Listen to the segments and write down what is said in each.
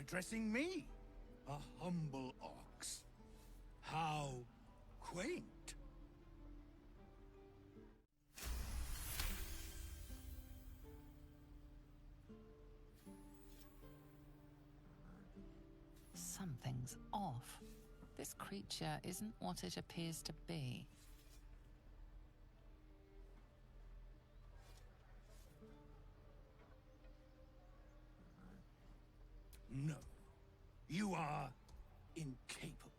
addressing me, a humble ox. How quaint. Something's off. This creature isn't what it appears to be. No. You are incapable.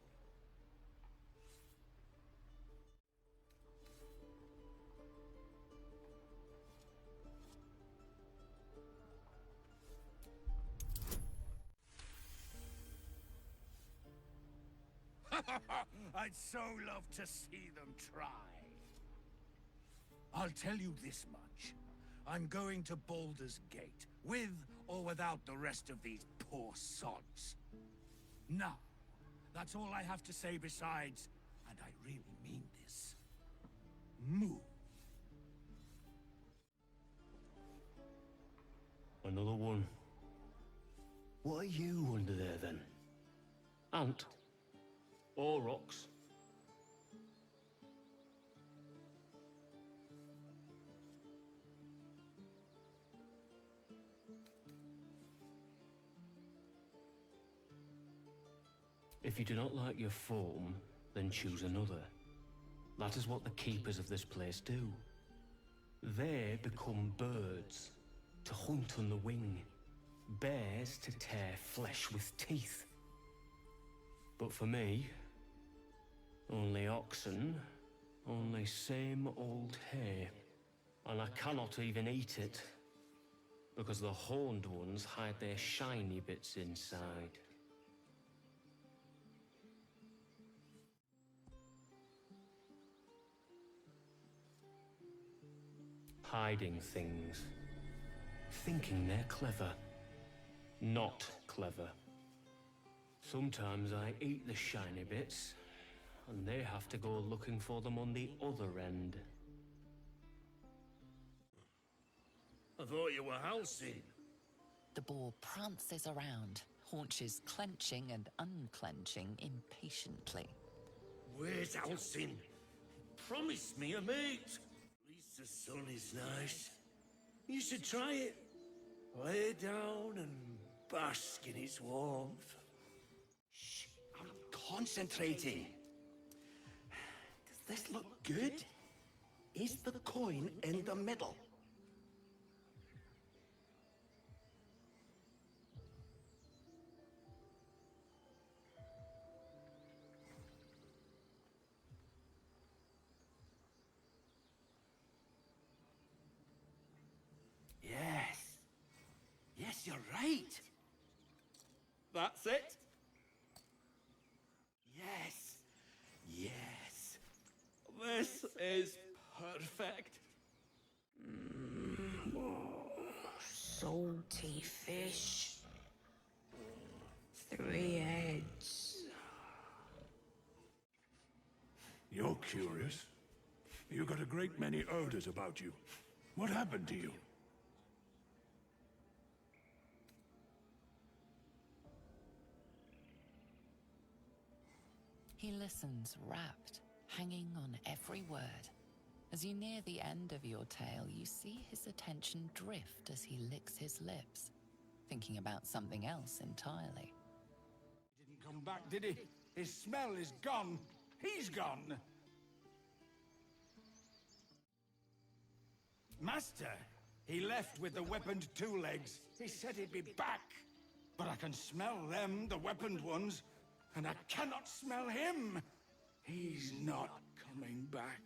I'd so love to see them try. I'll tell you this much. I'm going to Baldur's Gate, with or without the rest of these poor sods. Now, that's all I have to say besides, and I really mean this. Move. Another one. What are you under there then? Ant? Or rocks? If you do not like your form, then choose another. That is what the keepers of this place do. They become birds, to hunt on the wing. Bears to tear flesh with teeth. But for me, only oxen, only same old hay. And I cannot even eat it, because the horned ones hide their shiny bits inside. Hiding things. Thinking they're clever. Not clever. Sometimes I eat the shiny bits, and they have to go looking for them on the other end. I thought you were Halcyon. The boar prances around, haunches clenching and unclenching impatiently. Where's Halcyon? Promise me a mate. At least the sun is nice. You should try it. Lay down and bask in its warmth. Shh, I'm concentrating. Does this look good? Is the coin in the middle? Yes. Yes, you're right. That's it? Yes. Yes. This is perfect. Salty fish. 3 heads. You're curious. You got a great many odors about you. What happened to you? He listens, rapt, hanging on every word. As you near the end of your tale, you see his attention drift as he licks his lips, thinking about something else entirely. He didn't come back, did he? His smell is gone. He's gone. Master, he left with the weaponed 2 legs. He said he'd be back. But I can smell them, the weaponed ones, and I cannot smell him. He's not coming back.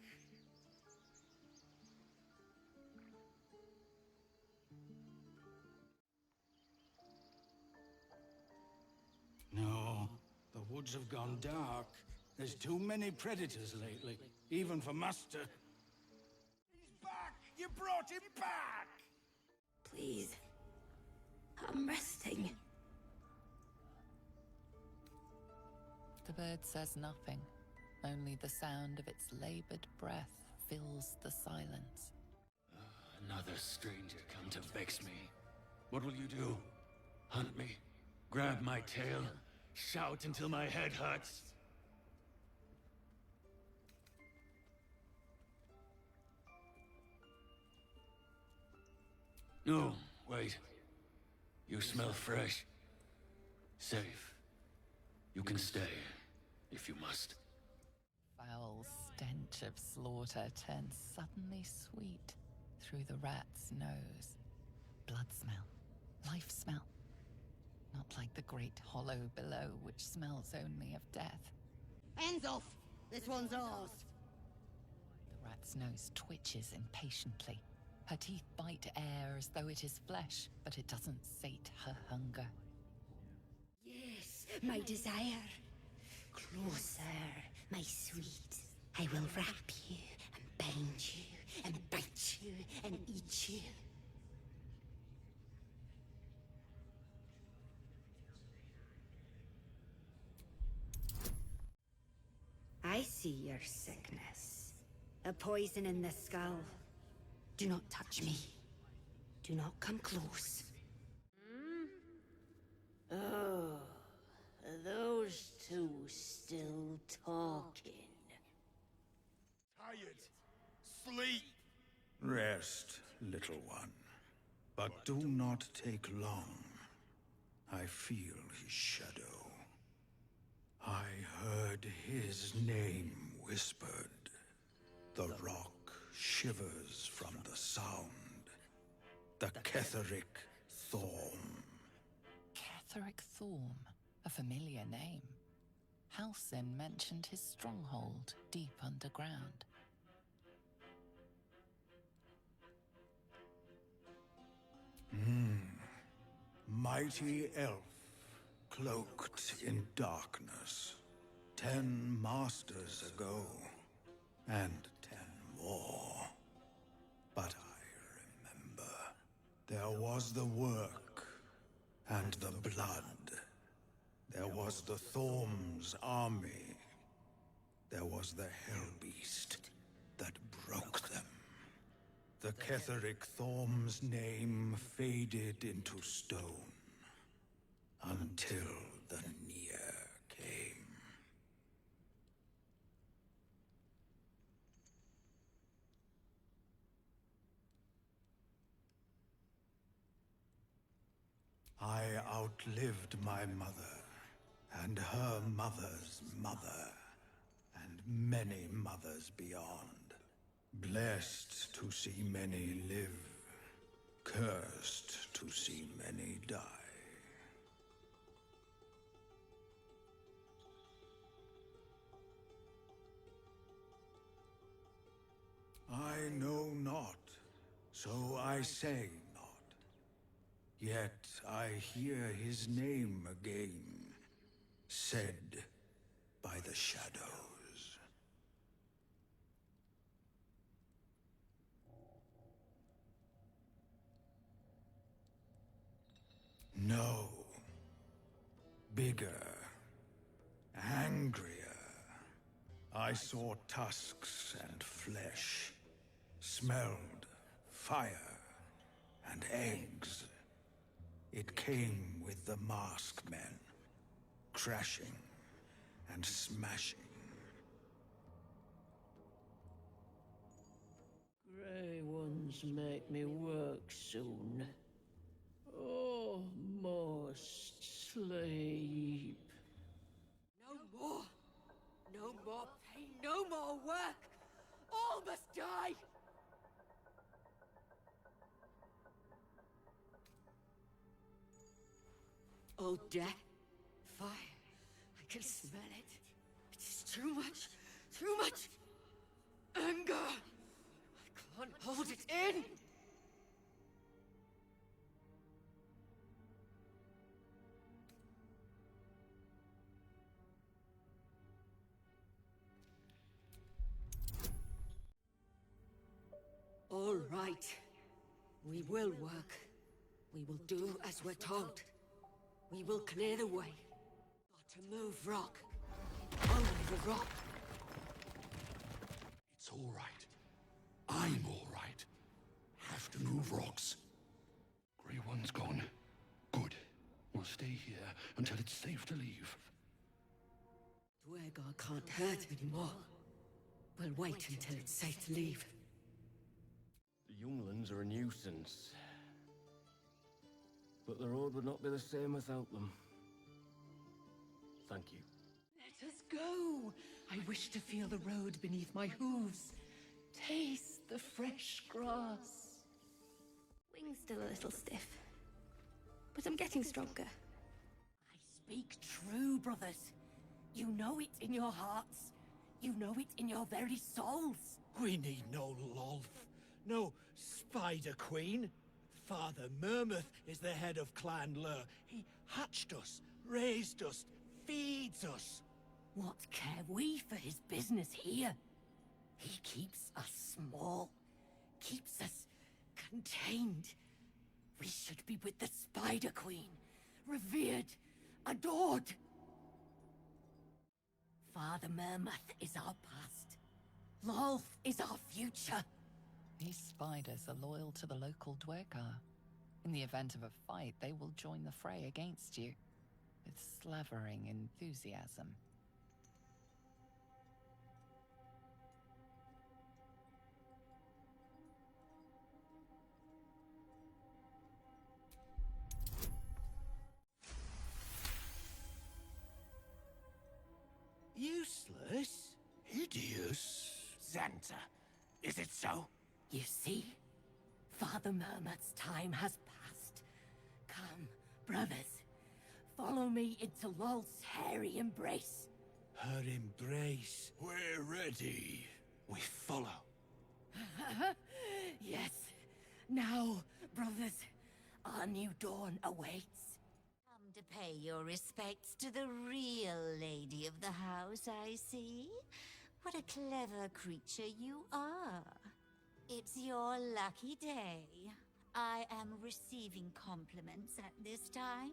No, the woods have gone dark. There's too many predators lately, even for Master. He's back! You brought him back! Please. I'm resting. The bird says nothing. Only the sound of its labored breath fills the silence. Another stranger come to vex me. What will you do? Hunt me? Grab my tail, shout until my head hurts. No, wait. You smell fresh. Safe. You can stay, if you must. Foul stench of slaughter turns suddenly sweet through the rat's nose. Blood smell, life smell. Not like the great hollow below, which smells only of death. Hands off! This one's ours! The rat's nose twitches impatiently. Her teeth bite air as though it is flesh, but it doesn't sate her hunger. Yes, my desire. Closer, my sweet. I will wrap you and bind you and bite you and eat you. I see your sickness. A poison in the skull. Do not touch me. Do not come close. Oh, those two still talking. Tired. Sleep. Rest, little one. But do not take long. I feel his shadow. I heard his name whispered. The rock shivers from the sound. The Ketheric Thorm. Ketheric Thorm, a familiar name. Halsin mentioned his stronghold deep underground. Mighty elf, cloaked in darkness. 10 masters ago, and 10 more. But I remember. There was the work, and the blood. There was the Thorm's army. There was the Hellbeast that broke them. The Ketheric Thorm's name faded into stone. Until the Near came. I outlived my mother, and her mother's mother, and many mothers beyond. Blessed to see many live, cursed to see many die. I know not, so I say not. Yet I hear his name again, said by the shadows. No. Bigger. Angrier. I saw tusks and flesh. Smelled fire and eggs. It came with the masked men, crashing and smashing. Grey ones make me work soon. Almost sleep. No more! No more pain, no more work! All must die! Oh, death. Fire. I can smell it. It is too much. Too much. Anger. I can't hold it in. All right. We will work. We will do as we're told. We will clear the way. Got to move rock. Only the rock. It's all right. I'm all right. Have to move rocks. Grey One's gone. Good. We'll stay here until it's safe to leave. Dwergar can't hurt anymore. We'll wait until it's safe to leave. The younglings are a nuisance. But the road would not be the same without them. Thank you. Let us go. I wish to feel the road beneath my hooves. Taste the fresh grass. Wing's still a little stiff, but I'm getting stronger. I speak true, brothers. You know it in your hearts. You know it in your very souls. We need no Lolth, no Spider Queen. Father Mermouth is the head of Clan Lair. He hatched us, raised us, feeds us. What care we for his business here? He keeps us small, keeps us contained. We should be with the Spider Queen, revered, adored. Father Mermouth is our past. Lolth is our future. These spiders are loyal to the local Dwergar. In the event of a fight, they will join the fray against you, with slavering enthusiasm. Useless? Hideous? Xanta, is it so? You see? Father Mermouth's time has passed. Come, brothers. Follow me into Lolth's hairy embrace. Her embrace. We're ready. We follow. Yes. Now, brothers, our new dawn awaits. Come to pay your respects to the real lady of the house, I see. What a clever creature you are. It's your lucky day. I am receiving compliments at this time,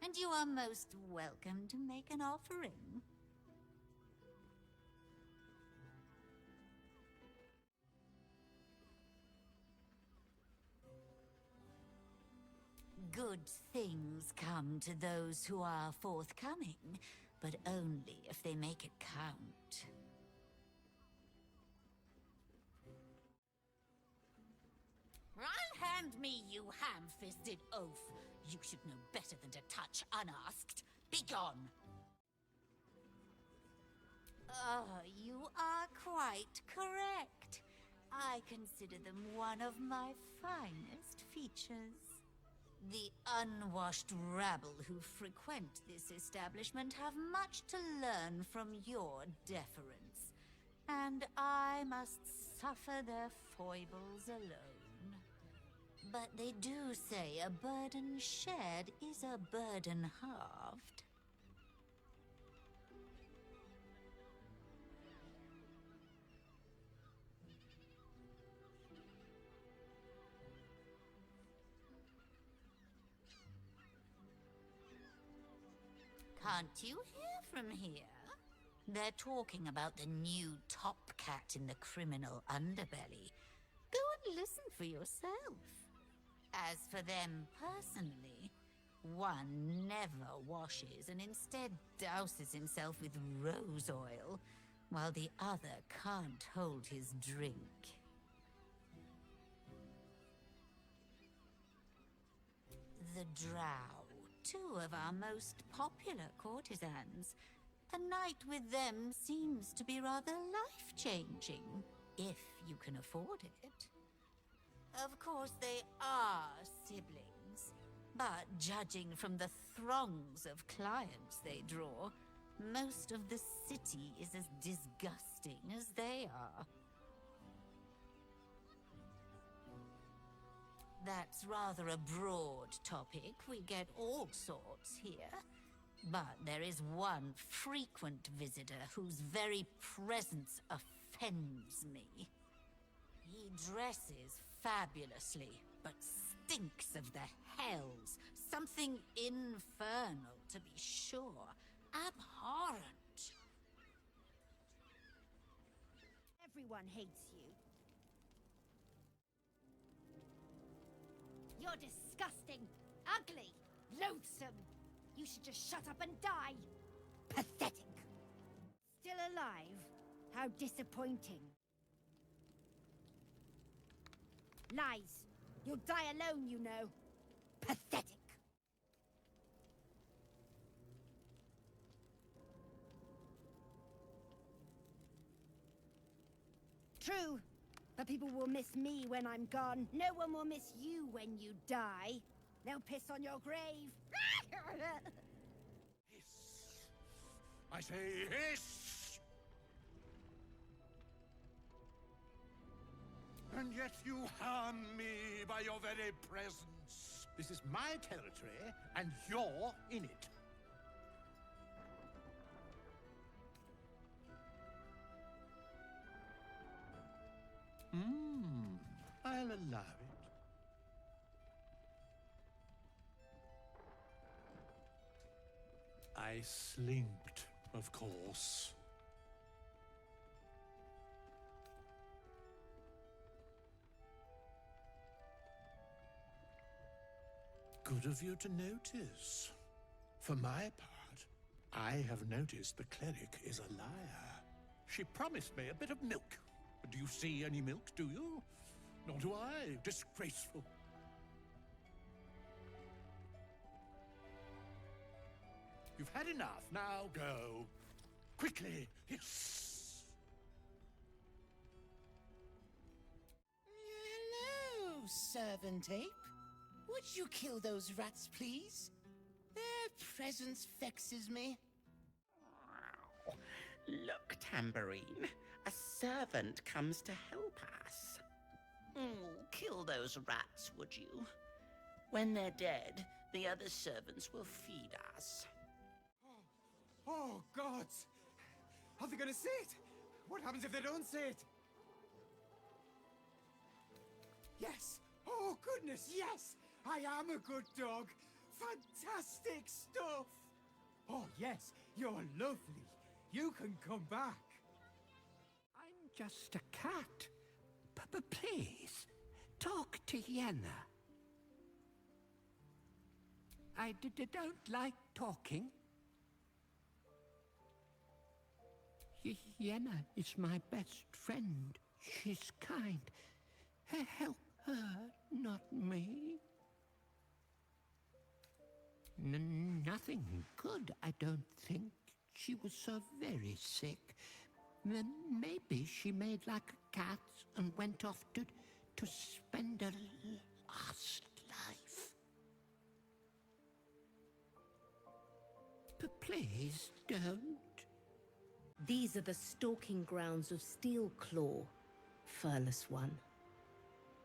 and you are most welcome to make an offering. Good things come to those who are forthcoming, but only if they make it count. Unhand me, you ham-fisted oaf! You should know better than to touch unasked. Begone! You are quite correct. I consider them one of my finest features. The unwashed rabble who frequent this establishment have much to learn from your deference, and I must suffer their foibles alone. But they do say a burden shared is a burden halved. Can't you hear from here? They're talking about the new top cat in the criminal underbelly. Go and listen for yourself. As for them personally, one never washes and instead douses himself with rose oil, while the other can't hold his drink. The Drow, two of our most popular courtesans. A night with them seems to be rather life-changing, if you can afford it. Of course, they are siblings, but judging from the throngs of clients they draw, most of the city is as disgusting as they are. That's rather a broad topic. We get all sorts here. But there is one frequent visitor whose very presence offends me. He dresses fabulously, but stinks of the hells. Something infernal, to be sure. Abhorrent. Everyone hates you. You're disgusting, ugly, loathsome. You should just shut up and die. Pathetic. Still alive? How disappointing. Lies. You'll die alone, you know. Pathetic. True. But people will miss me when I'm gone. No one will miss you when you die. They'll piss on your grave. I say hiss! And yet you harm me by your very presence. This is my territory, and you're in it. I'll allow it. I slinked, of course. Good of you to notice. For my part, I have noticed the cleric is a liar. She promised me a bit of milk. Do you see any milk, do you? Nor do I. Disgraceful. You've had enough. Now go. Quickly. Yes. Hello, servant ape. Would you kill those rats, please? Their presence vexes me. Look, Tambourine. A servant comes to help us. Kill those rats, would you? When they're dead, the other servants will feed us. Oh, gods! Are they gonna see it? What happens if they don't see it? Yes! Oh, goodness, yes! I am a good dog! Fantastic stuff! Oh, yes, you're lovely. You can come back. I'm just a cat. But please, talk to Yenna. I don't like talking. Yenna is my best friend. She's kind. Help her, not me. Nothing good, I don't think. She was so very sick. Maybe she made like a cat and went off to spend her last life. But please don't. These are the stalking grounds of Steelclaw, furless one.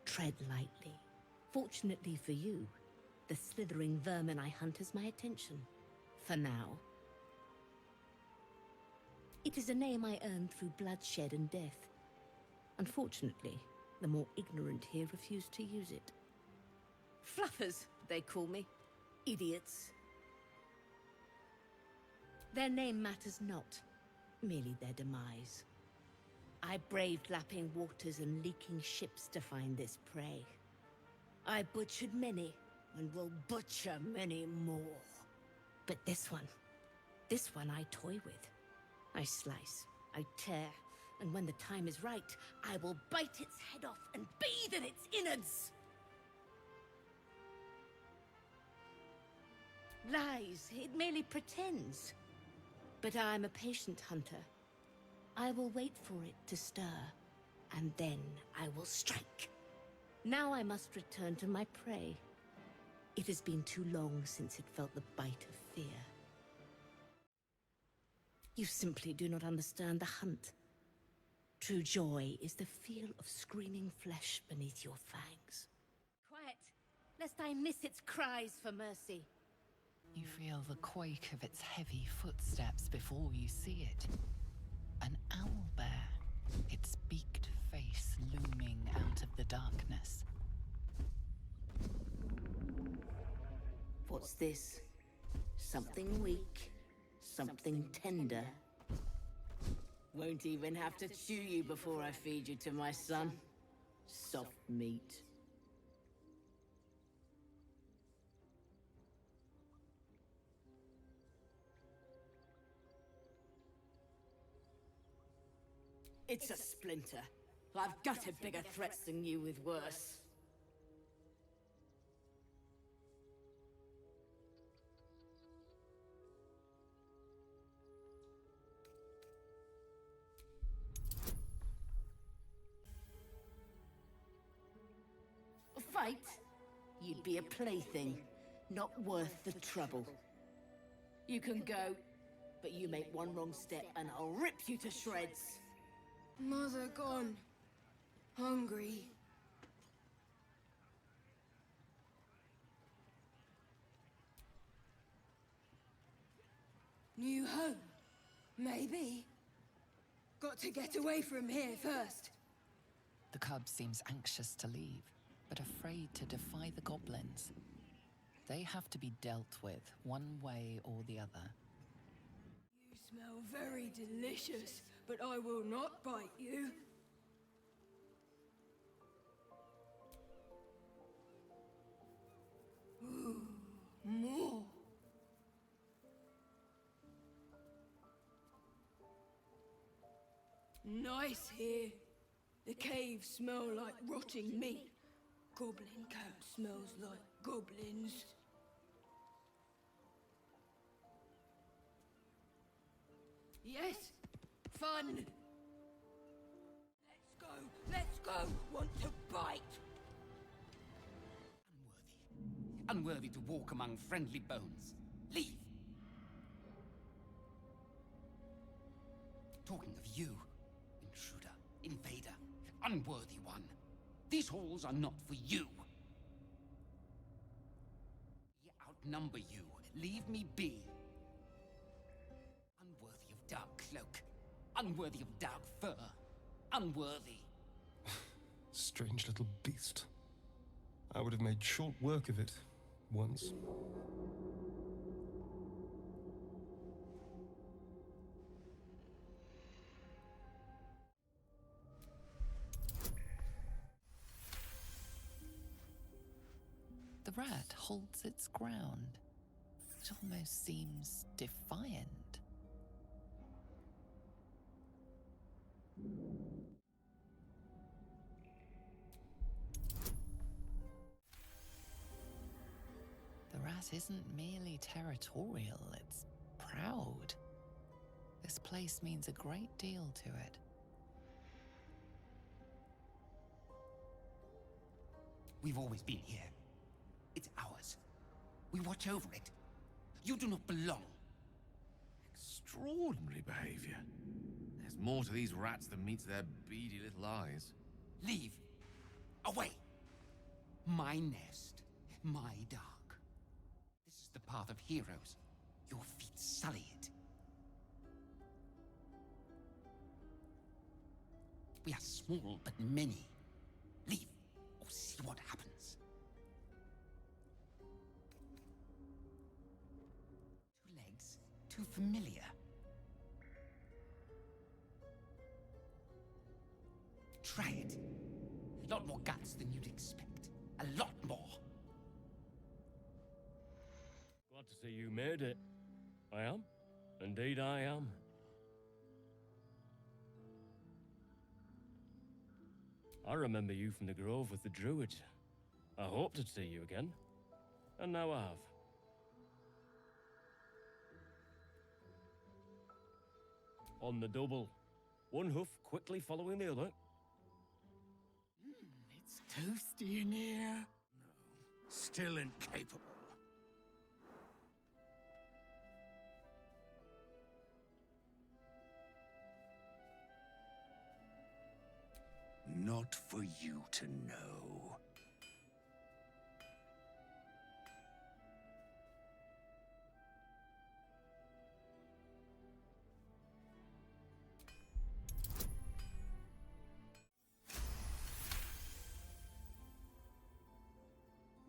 Tread lightly. Fortunately for you, the slithering vermin I hunt has my attention. For now. It is a name I earned through bloodshed and death. Unfortunately, the more ignorant here refuse to use it. Fluffers, they call me. Idiots. Their name matters not, merely their demise. I braved lapping waters and leaking ships to find this prey. I butchered many, and will butcher many more. But this one I toy with. I slice, I tear, and when the time is right, I will bite its head off and bathe in its innards! Lies, it merely pretends. But I'm a patient hunter. I will wait for it to stir, and then I will strike. Now I must return to my prey. It has been too long since it felt the bite of fear. You simply do not understand the hunt. True joy is the feel of screaming flesh beneath your fangs. Quiet, lest I miss its cries for mercy. You feel the quake of its heavy footsteps before you see it. An owlbear, its beaked face looming out of the darkness. What's this? Something weak, something tender. Won't even have to chew you before I feed you to my son. Soft meat. It's a splinter. I've gutted bigger threats than you with worse. A fight? You'd be a plaything, not worth the trouble. You can go, but you make one wrong step and I'll rip you to shreds. Mother gone. Hungry. New home? Maybe. Got to get away from here first. The cub seems anxious to leave, but afraid to defy the goblins. They have to be dealt with, one way or the other. You smell very delicious, but I will not bite you. Ooh, more. Nice here. The caves smell like rotting meat. Goblin camp smells like goblins. Yes, fun. Let's go. Want to bite? Unworthy to walk among friendly bones. Leave! Talking of you, intruder, invader, unworthy one. These halls are not for you. We outnumber you. Leave me be. Unworthy of dark cloak. Unworthy of dark fur. Unworthy. Strange little beast. I would have made short work of it once. The rat holds its ground. It almost seems defiant. The rat isn't merely territorial, it's proud. This place means a great deal to it. We've always been here. It's ours. We watch over it. You do not belong. Extraordinary behavior. There's more to these rats than meets their beady little eyes. Leave. Away. My nest. My dark. This is the path of heroes. Your feet sully it. We are small, but many. Leave, or see what happens. 2 legs, too familiar. Try it. A lot more guts than you'd expect. A lot more. Glad to see you made it. I am. Indeed I am. I remember you from the grove with the druids. I hoped to see you again. And now I have. On the double. One hoof quickly following the other. It's toasty in here. Still incapable. Not for you to know.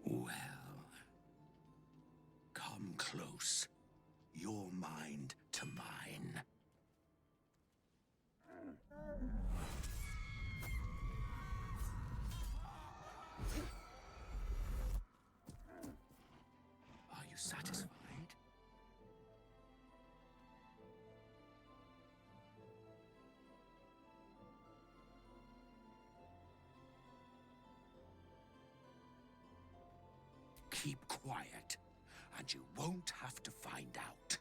Well, come close. Your mind to mine. Are you satisfied? keep quiet, and you won't have to find out.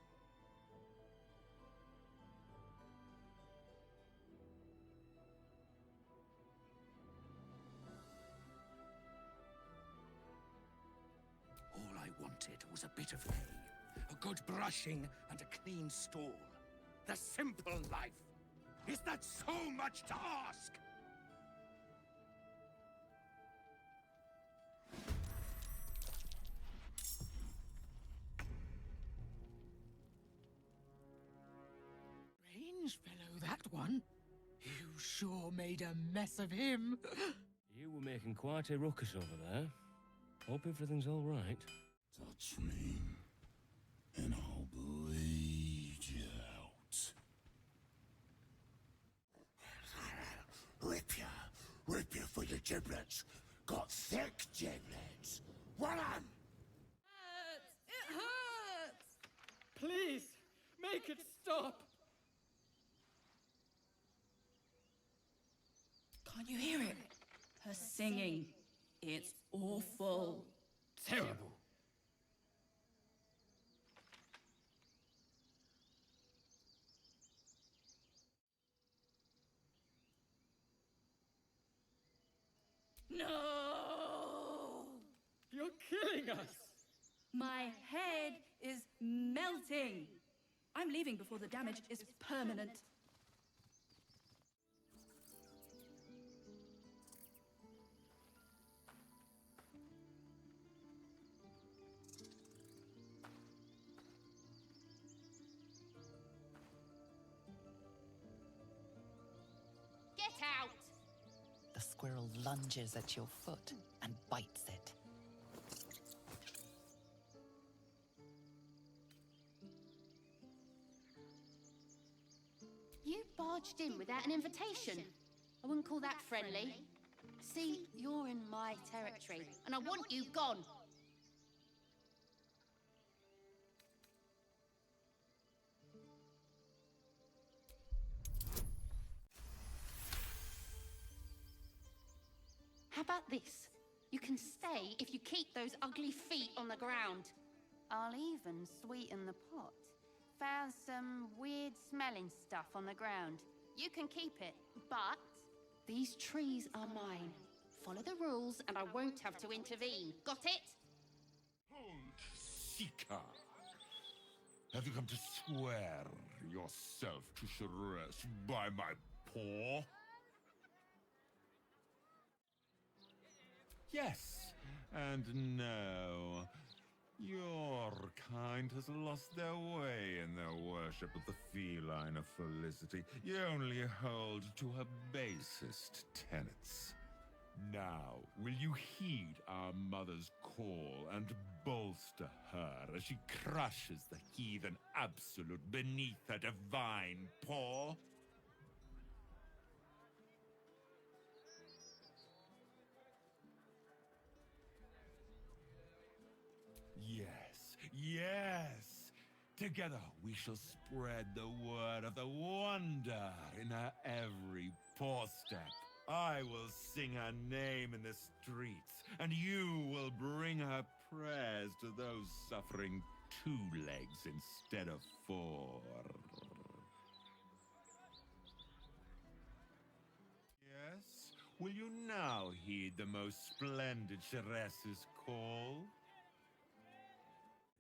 All I wanted was a bit of hay, a good brushing, and a clean stall. The simple life. Is that so much to ask? Strange fellow, that one. You sure made a mess of him. You were making quite a ruckus over there. Hope everything's all right. Touch me, and I'll bleed you out. Rip you for your giblets. Got thick giblets. What on? It hurts! Please, make it stop. Can't you hear it? Her singing. It's awful. Terrible. No! You're killing us! My head is melting. I'm leaving before the damage is permanent. Get out! The squirrel lunges at your foot and bites it. You barged in without an invitation. I wouldn't call that friendly. See, you're in my territory, and I want you gone. How about this? You can stay if you keep those ugly feet on the ground. I'll even sweeten the pot. Found some weird smelling stuff on the ground. You can keep it, but these trees are mine. Follow the rules and I won't have to intervene. Got it? Hold, Seeker. Have you come to swear yourself to Shress by my paw? Yes, and no. Your kind has lost their way in their worship of the feline of Felicity. You only hold to her basest tenets. Now, will you heed our mother's call and bolster her as she crushes the heathen absolute beneath her divine paw? Yes, yes! Together we shall spread the word of the wonder in her every paw step. I will sing her name in the streets, and you will bring her prayers to those suffering 2 legs instead of 4. Yes? Will you now heed the most splendid Shress's call?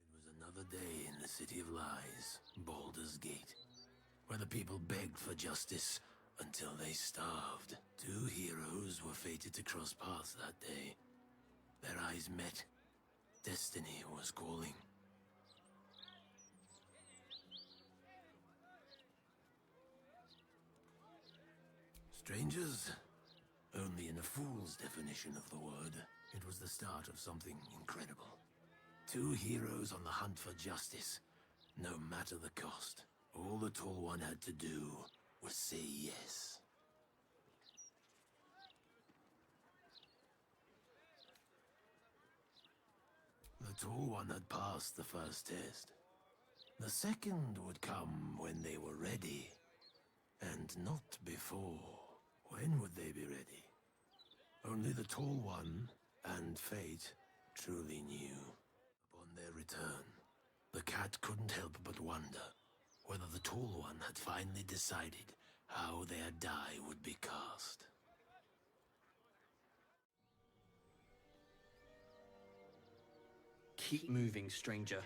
It was another day in the City of Lies, Baldur's Gate, where the people begged for justice until they starved. 2 heroes were fated to cross paths that day. Their eyes met. Destiny was calling. Strangers? Only in a fool's definition of the word. It was the start of something incredible. 2 heroes on the hunt for justice, no matter the cost. All the Tall One had to do was say yes. The Tall One had passed the first test. The second would come when they were ready, and not before. When would they be ready? Only the Tall One and Fate truly knew. Upon their return, the cat couldn't help but wonder whether the Tall One had finally decided how their die would be cast. Keep moving, stranger.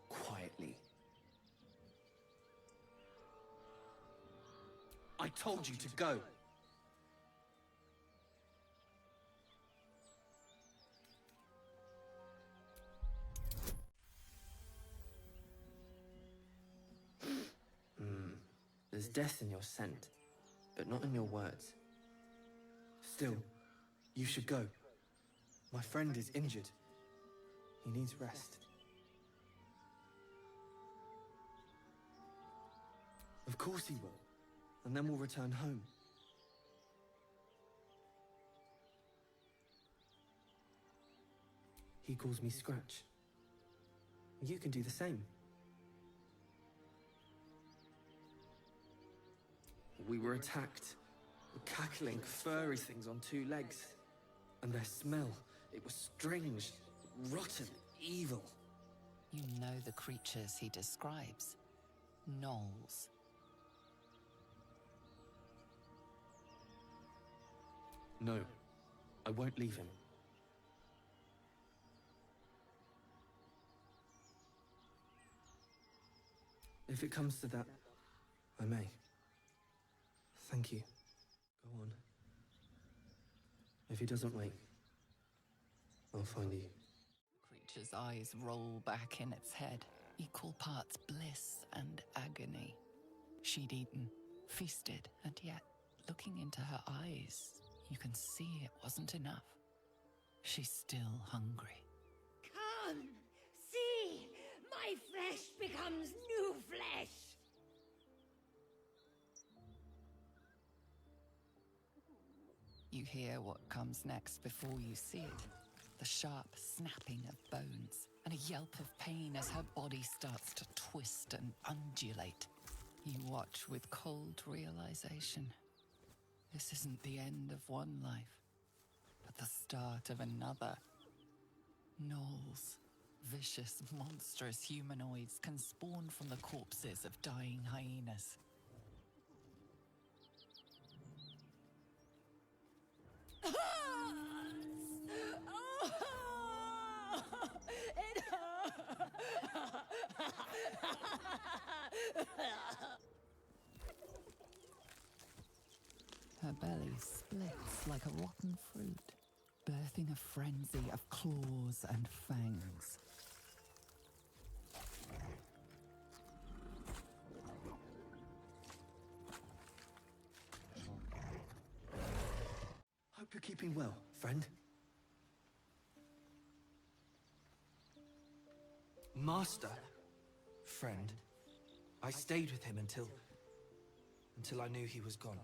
Quietly. I told you to go. There's death in your scent, but not in your words. Still, you should go. My friend is injured. He needs rest. Of course he will. And then we'll return home. He calls me Scratch. You can do the same. We were attacked. Cackling, furry things on two legs. And their smell, it was strange, rotten, evil. You know the creatures he describes. Gnolls. No, I won't leave him. If it comes to that, I may. Thank you. Go on. If he doesn't wait, I'll find you. Creature's eyes roll back in its head, equal parts bliss and agony. She'd eaten, feasted, and yet, looking into her eyes, you can see it wasn't enough. She's still hungry. Come, see! My flesh becomes new flesh! You hear what comes next before you see it. The sharp snapping of bones, and a yelp of pain as her body starts to twist and undulate. You watch with cold realization. This isn't the end of one life, but the start of another. Gnolls, vicious, monstrous humanoids can spawn from the corpses of dying hyenas. It Her belly splits like a rotten fruit, birthing a frenzy of claws and fangs. Hope you're keeping well, friend. Master? Friend. I stayed with him until I knew he was gone.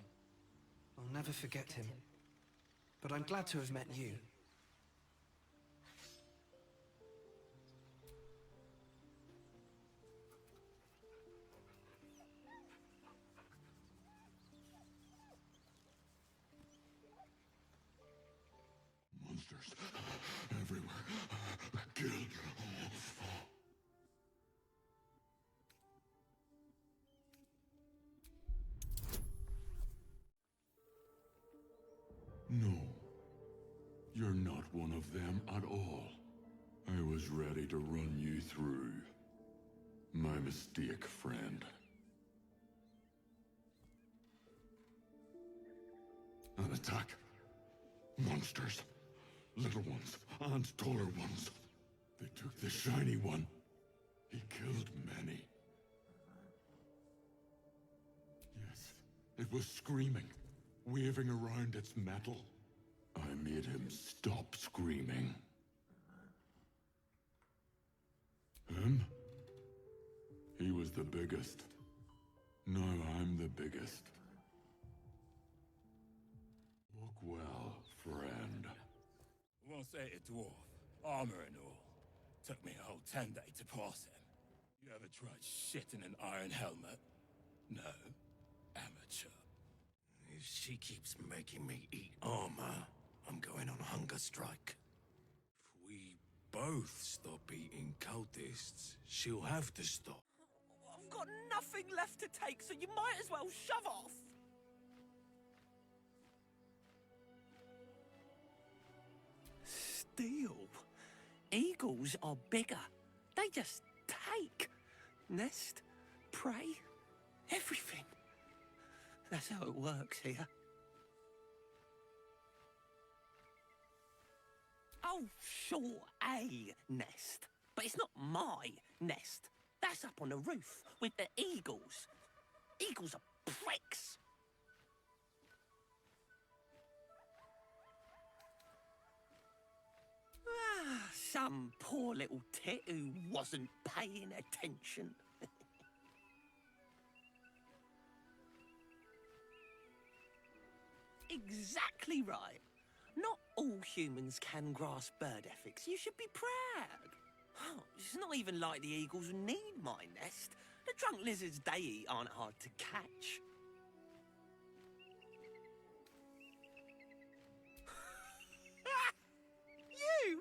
I'll never forget him. But I'm glad to have met you. Monsters everywhere. Kill off. No. You're not one of them at all. I was ready to run you through. My mistake, friend. An attack. Monsters. Little ones and taller ones. They took the shiny one. He killed many. Yes, it was screaming, waving around its metal. I made him stop screaming. Him? He was the biggest. Now I'm the biggest. Look well, friend. Won't say it, dwarf. Armor and all. Took me a whole 10 days to pass him. You ever tried shit in an iron helmet? No. Amateur. If she keeps making me eat armor, I'm going on hunger strike. If we both stop eating cultists, she'll have to stop. I've got nothing left to take, so you might as well shove off. Steal? Eagles are bigger. They just take. Nest, prey, everything. That's how it works here. Oh, sure, a nest. But it's not my nest. That's up on the roof with the eagles. Eagles are pricks. Some poor little tit who wasn't paying attention. Exactly right. Not all humans can grasp bird ethics. You should be proud. It's not even like the eagles need my nest. The drunk lizards they eat aren't hard to catch. You?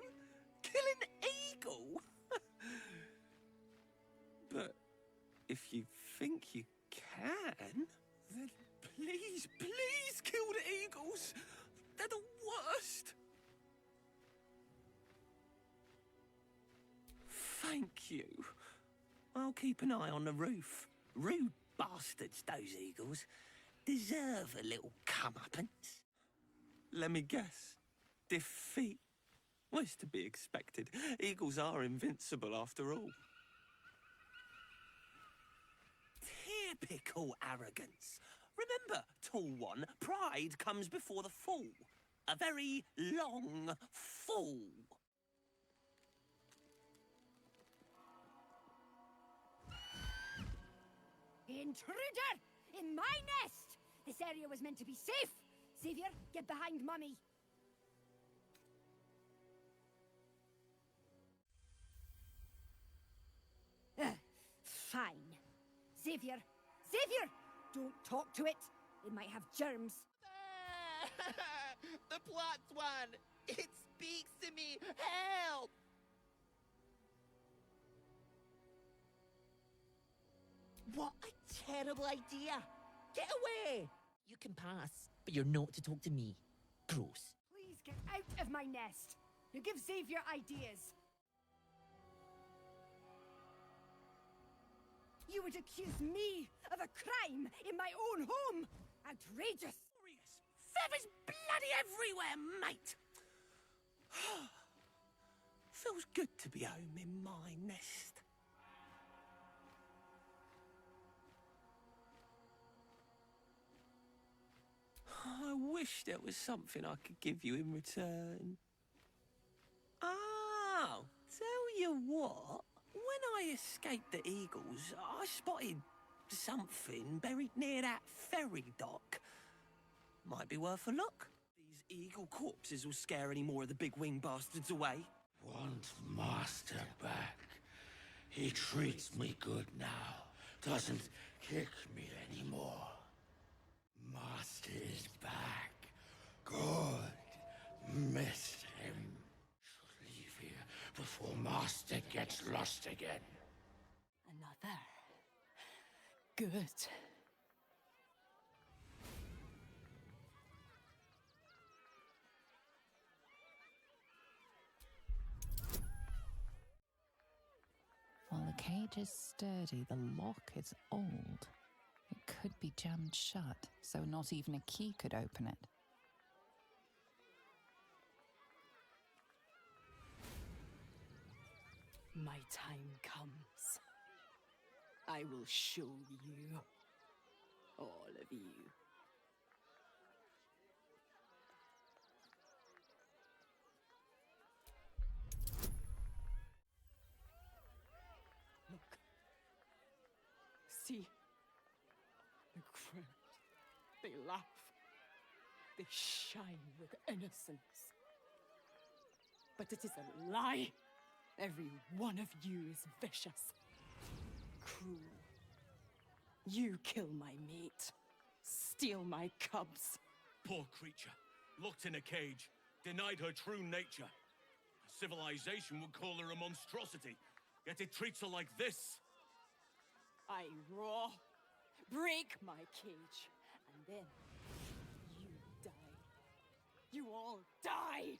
Kill an eagle? But if you think you can, then please, please kill the eagles. They're the worst. Thank you. I'll keep an eye on the roof. Rude bastards, those eagles. Deserve a little comeuppance. Let me guess. Defeat. Well, it's to be expected. Eagles are invincible after all. Typical arrogance. Remember, tall one, pride comes before the fall. A very long fall. Intruder! In my nest! This area was meant to be safe! Xavier, get behind Mummy. Fine. Xavier! Xavier! Don't talk to it. It might have germs. The plot's won! It speaks to me! Help! What a terrible idea! Get away! You can pass, but you're not to talk to me. Gross. Please get out of my nest. You give Xavier ideas. You would accuse me of a crime in my own home! Outrageous! Feathers bloody everywhere, mate! Feels good to be home in my nest. I wish there was something I could give you in return. Oh, tell you what. When I escaped the eagles, I spotted something buried near that ferry dock. Might be worth a look. These eagle corpses will scare any more of the big wing bastards away. Want Master back. He treats me good now. Doesn't kick me anymore. Master is back. Good. Missed him. Should leave here before Master gets lost again. Another. Good. While the cage is sturdy, the lock is old. It could be jammed shut, so not even a key could open it. My time comes. I will show you. All of you. Look. See? The crows. They laugh. They shine with innocence. But it is a lie. Every one of you is vicious. Cruel. You kill my mate. Steal my cubs. Poor creature, locked in a cage, denied her true nature. A civilization would call her a monstrosity. Yet it treats her like this. I roar, break my cage, and then you die. You all die!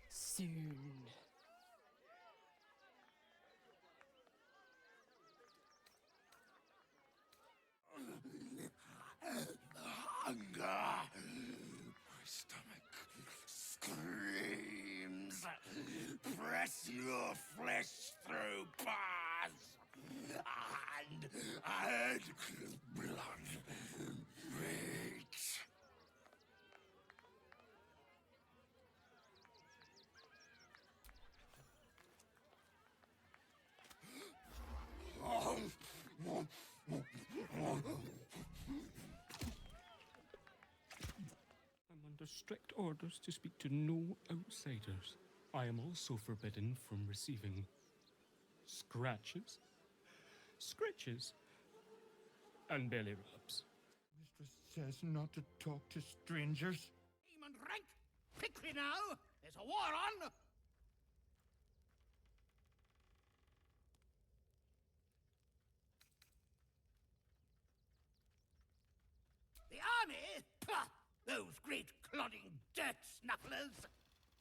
Soon. Hunger! My stomach screams. Press your flesh through bars. And add blood. Rage. I'm under strict orders to speak to no outsiders. I am also forbidden from receiving scratches, scritches, and belly rubs. Mistress says not to talk to strangers. Aim and rank! Quickly now! There's a war on! The army? Pah! Those great clodding dirt snufflers!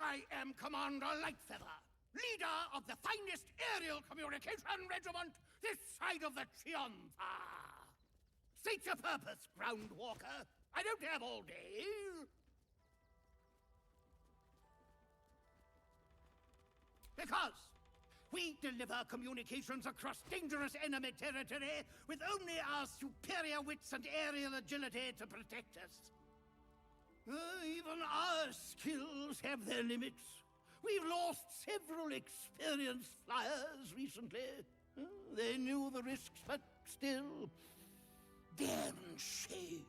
I am Commander Lightfeather, leader of the finest aerial communication regiment this side of the Triumpha. State your purpose, Groundwalker. I don't have all day. Because we deliver communications across dangerous enemy territory with only our superior wits and aerial agility to protect us. Even our skills have their limits. We've lost several experienced flyers recently. They knew the risks, but still, damn shame.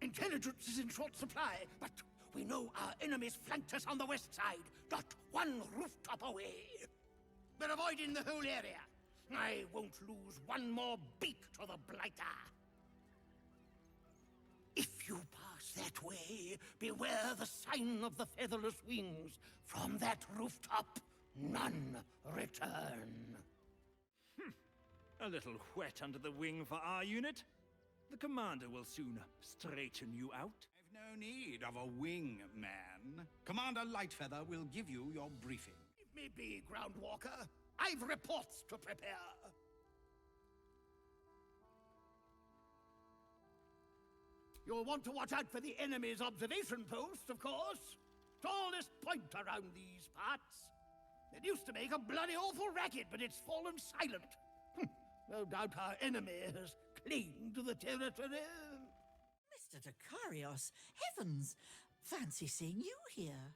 Intelligence is in short supply, but we know our enemies flanked us on the west side, not one rooftop away. We're avoiding the whole area. I won't lose one more beak to the blighter. If you pass that way, beware the sign of the featherless wings. From that rooftop, none return. A little wet under the wing for our unit. The commander will soon straighten you out. I've no need of a wing man. Commander Lightfeather will give you your briefing. Leave me be, Groundwalker. I've reports to prepare. You'll want to watch out for the enemy's observation post, of course. Tallest point around these parts. It used to make a bloody awful racket, but it's fallen silent. No doubt our enemy has claimed the territory. Mr. Decarios, heavens! Fancy seeing you here.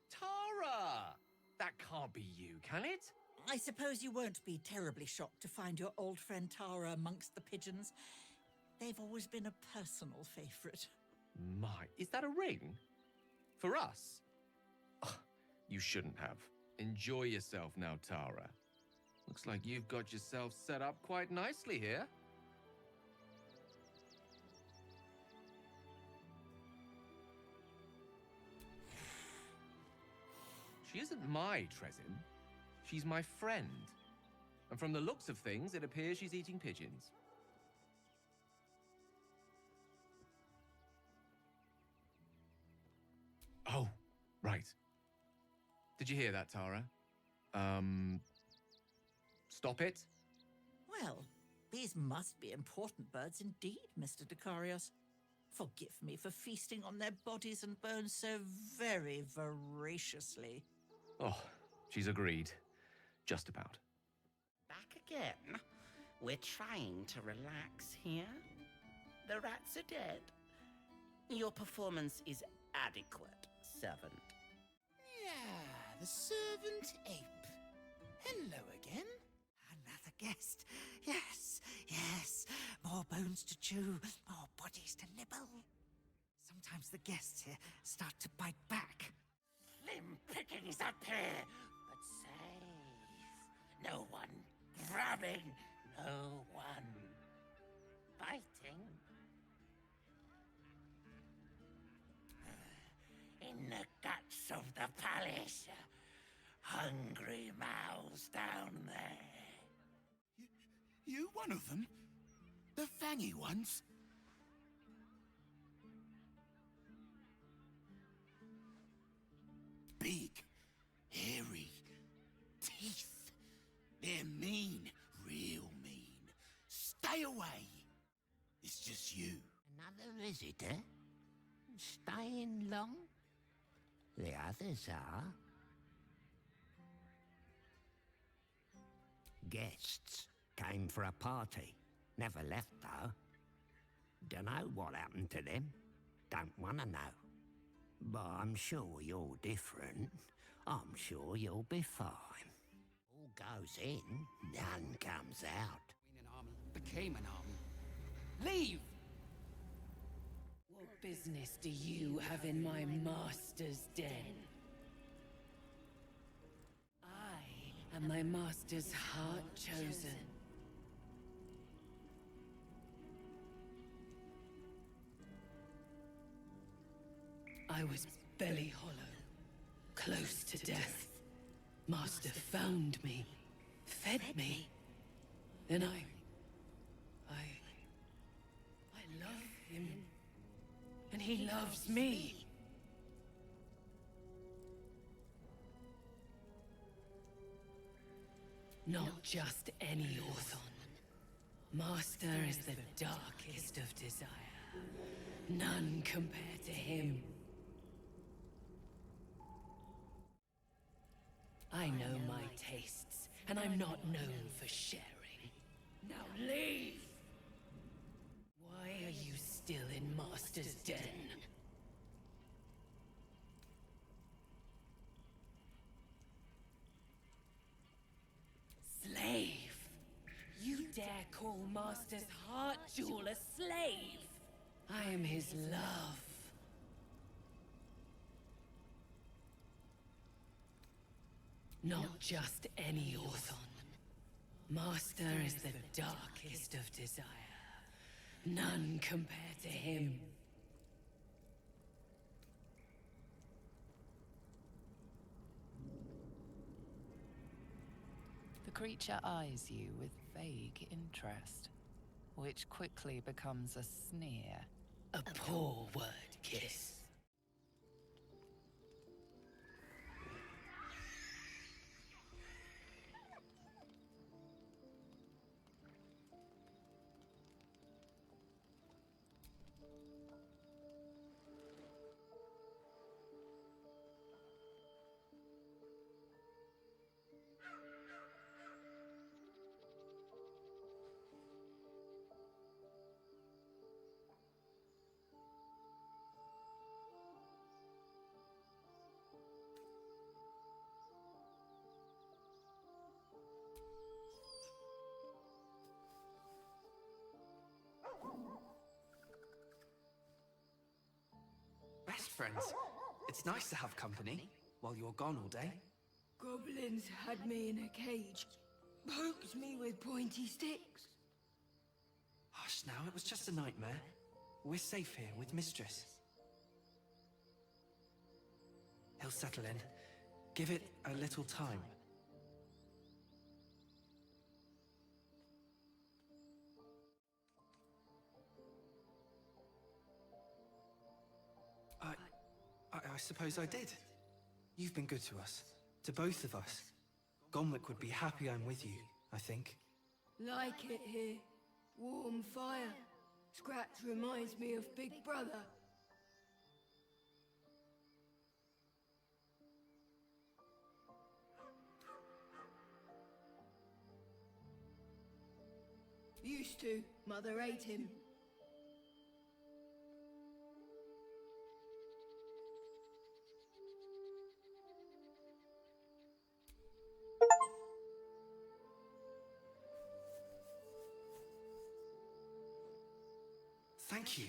Tara! That can't be you, can it? I suppose you won't be terribly shocked to find your old friend Tara amongst the pigeons. They've always been a personal favorite. My, is that a ring? For us? Ugh, you shouldn't have. Enjoy yourself now, Tara. Looks like you've got yourself set up quite nicely here. She isn't my Trezin. She's my friend. And from the looks of things, it appears she's eating pigeons. Oh, right. Did you hear that, Tara? Stop it? Well, these must be important birds indeed, Mr. Decarios. Forgive me for feasting on their bodies and bones so very voraciously. Oh, she's agreed. Just about. Back again. We're trying to relax here. The rats are dead. Your performance is adequate, servant. Yeah, the servant ape. Hello again. Another guest. Yes, yes. More bones to chew, more bodies to nibble. Sometimes the guests here start to bite back. Slim pickings up here, but safe. No one grabbing, no one biting. the palace. Hungry mouths down there. You one of them? The fangy ones? Big, hairy, teeth. They're mean, real mean. Stay away. It's just you. Another visitor? Staying long? The others are. Guests came for a party. Never left, though. Dunno what happened to them. Don't want to know. But I'm sure you're different. I'm sure you'll be fine. All goes in, none comes out. An army became an army. Leave! What business do you have in my master's den? I am my master's heart chosen. I was belly hollow, close to death. Master found me, fed me. Then I love him. And he loves me. Not just any Orthon. Master is the darkest of desire. None compare to him. I know my tastes, and I'm not known for sharing. Now leave! Why are you still in Master's den? Slave! You dare call Master's heart jewel a slave? I am his love. Not just any Orthon. Master is the darkest of desire. None compare to him. The creature eyes you with vague interest, which quickly becomes a sneer. A poor word kiss. Best friends. It's nice to have company while you're gone all day. Goblins had me in a cage. Poked me with pointy sticks. Hush now, it was just a nightmare. We're safe here with Mistress. He'll settle in. Give it a little time. I suppose I did. You've been good to us. To both of us. Gomwick would be happy I'm with you, I think. Like it here. Warm fire. Scratch reminds me of Big Brother. Used to. Mother ate him. Thank you.